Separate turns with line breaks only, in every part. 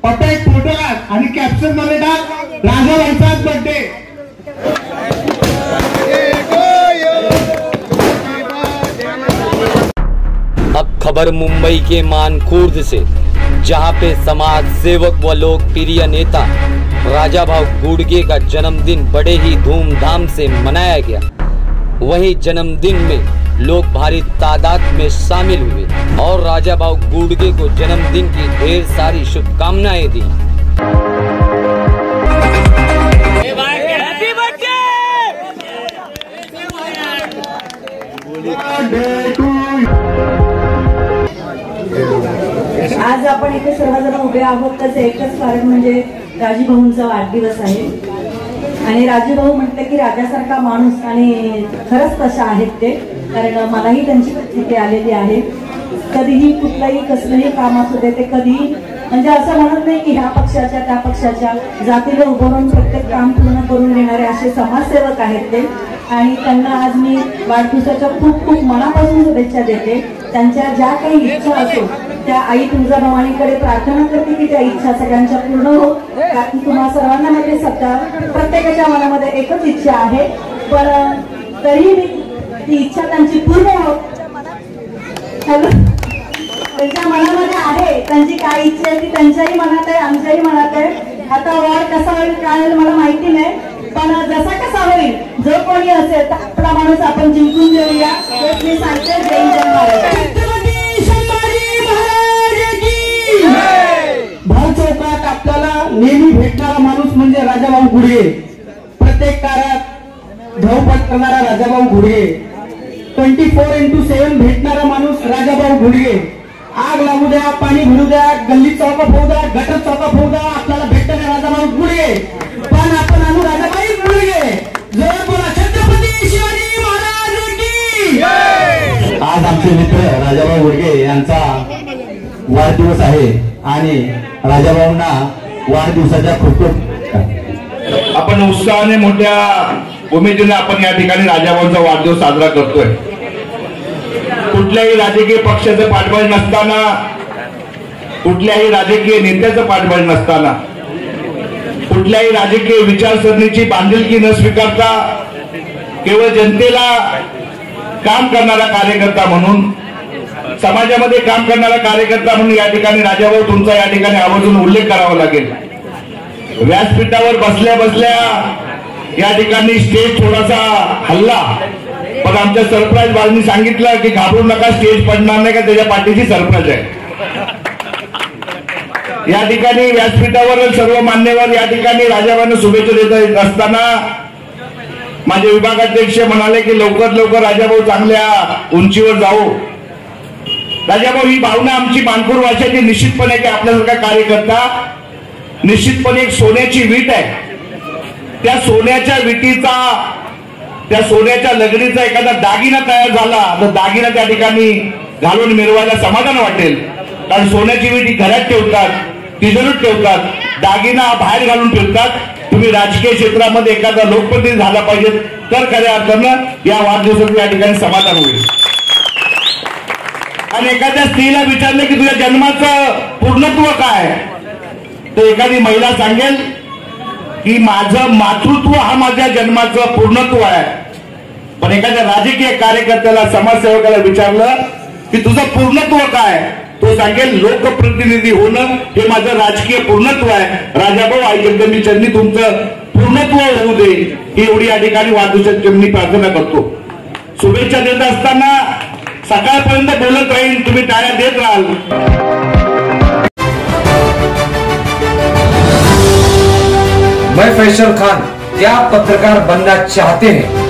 फक्त एक फोटो काढ आणि कॅप्शन मध्ये टाक राजा भाईचाच बर्थडे।
अब खबर मुंबई के मानखुर्द से, जहां पे समाज सेवक व लोकप्रिय नेता राजा भाऊ गुडगे का जन्मदिन बड़े ही धूमधाम से मनाया गया। वहीं जन्मदिन में लोग भारी तादाद में शामिल हुए और राजा भाऊ गुडगे को जन्मदिन की ढेर सारी शुभकामनाएं दी।
आज आपण इथे सर्वजण उभे आहोत त्याचं एकच कारण म्हणजे राजूभाऊंचा वाढदिवस आहे आणि राजूभाऊ म्हटलं की राजासारखा माणूस आणि खरंच तशा आहेत ते, कारण मलाही त्यांची तिथे आलेली आहे। कधीही कुठलंही कसलंही काम असू दे ते कधीही म्हणजे असं म्हणत नाही की ह्या पक्षाच्या त्या पक्षाच्या, जातीला उभारून प्रत्येक काम पूर्ण करून देणारे असे समाजसेवक आहेत ते। आणि त्यांना आज मी वाढदिवसाच्या खूप खूप मनापासून शुभेच्छा देते। त्यांच्या ज्या काही इच्छा असो त्या आई तुळजाभवानीकडे प्रार्थना करते की त्या इच्छा सगळ्यांच्या पूर्ण हो, कारण तुम्हा सर्वांना माहिती सध्या प्रत्येकाच्या मनामध्ये एकच इच्छा आहे, पण तरीही मी ती इच्छा त्यांची पूर्ण हो त्यांच्या मनामध्ये आहे। त्यांची काय इच्छा आहे ती त्यांच्याही मनात आहे, आमच्याही मनात आहे। आता वॉर्ड कसा होईल काय होईल मला माहिती नाही, पण जसा कसा होईल जो कोणी असेल आपला माणूस आपण जिंकून देऊया हेच मी सांगते। जय जय महाराज।
भर चौकात आपल्याला नेहमी भेटणारा माणूस म्हणजे राजाभाऊ गुडगे। प्रत्येक कार्यात धावपळ करणारा राजाभाऊ गुडगे, 24x7 भेटणारा माणूस राजाभाऊ गुडगे। आग लागू द्या, पाणी भरू द्या, गल्ली चौका होऊ द्या, गटर चौका होऊ द्या, आपल्याला भेटणारे राजाभाऊ गुडगे। पण आपण आणू राजाभाई गुडगे। जय बोला छत्रपती शिवाजी महाराज की।
आज आमचे मित्र राजाभाऊ गुडगे यांचा वाढदिवस आहे आणि राजाभाऊंना वाढदिवसाच्या खूप खूप
आपण उत्साहाने मोठ्या उमेदीने आपण या ठिकाणी राजाभाऊंचा वाढदिवस साजरा करतोय। कुठल्याही राजकीय पक्षाचं पाठबळ नसताना, कुठल्याही राजकीय नेत्याचं पाठबळ नसताना, कुठल्याही राजकीय विचारसरणीची बांधिलकी न स्वीकारता केवळ जनतेला काम करणारा कार्यकर्ता म्हणून, समाजामध्ये काम करणारा कार्यकर्ता म्हणून या ठिकाणी राजाभाऊ तुमचा या ठिकाणी आवर्जून उल्लेख करावा लागेल। व्यासपीठावर बसल्या बसल्या या ठिकाणी स्टेज थोडासा हल्ला, पण आमच्या सरप्राईज बाजूने सांगितलं की घाबरू नका, स्टेज पडणार नाही का त्याच्या पाठीची सरप्राईज आहे। या ठिकाणी व्यासपीठावर सर्व मान्यवर या ठिकाणी राजाभाऊंना शुभेच्छा देत असताना माझे विभागाध्यक्ष म्हणाले की लवकर लवकर राजाभाऊ चांगल्या उंचीवर जाऊ। राजाभाऊ ही भावना आमची मानखुर्द वासियांची निश्चितपणे की आपल्यासारखा कार्यकर्ता निश्चितपणे एक सोन्याची वीट आहे। त्या सोन्याच्या विटीचा, त्या सोन्याच्या लगडीचा एखादा दागिना तयार झाला तर दागिना त्या ठिकाणी घालून मिरवायला समाधान वाटेल, कारण सोन्याची वीट ही घरात ठेवतात, तिजोरीत ठेवतात, दागिना बाहेर घालून ठेवतात। तुम्ही राजकीय क्षेत्रामध्ये एखादा लोकप्रतिनिधी झाला पाहिजे तर खऱ्या अर्थानं या वाढदिवसाचं या ठिकाणी समाधान होईल। आणि एखाद्या स्त्रीला विचारले की तुझ्या जन्माचं पूर्णत्व काय, तर एखादी महिला सांगेल की माझं मातृत्व हा माझ्या जन्माचं पूर्णत्व आहे। पण एखाद्या राजकीय कार्यकर्त्याला, समाजसेवकाला विचारलं की तुझं पूर्णत्व काय, तो सांगेल लोकप्रतिनिधी होणं हे माझं राजकीय पूर्णत्व आहे। राजाभाऊ आई जगदंबी चरणी तुमचं पूर्णत्व होऊ दे ही एवढी या ठिकाणी वाढदिवसाची मी प्रार्थना करतो। शुभेच्छा देत असताना सकाळपर्यंत बोलत राहील, तुम्ही टाळ्या देत राहाल।
मैं फैसल खान क्या पत्रकार बनना चाहते हैं?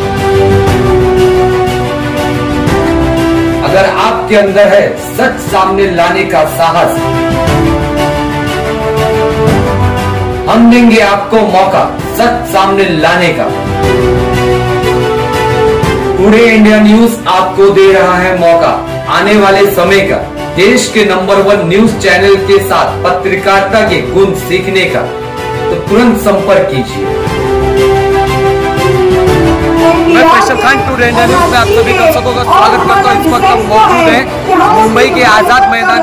अगर आपके अंदर है सच सामने लाने का साहस, हम देंगे आपको मौका सच सामने लाने का। टुडे इंडिया न्यूज आपको दे रहा है मौका आने वाले समय का देश के नंबर 1 न्यूज चैनल के साथ पत्रकारिता के गुण सीखने का, तो तुरंत संपर्क कीजिए।
मैं Faisal Khan today India news में आप सभी दर्शकों का स्वागत करता हूँ। इस वक्त हम मौजूद हैं मुंबई के आजाद मैदान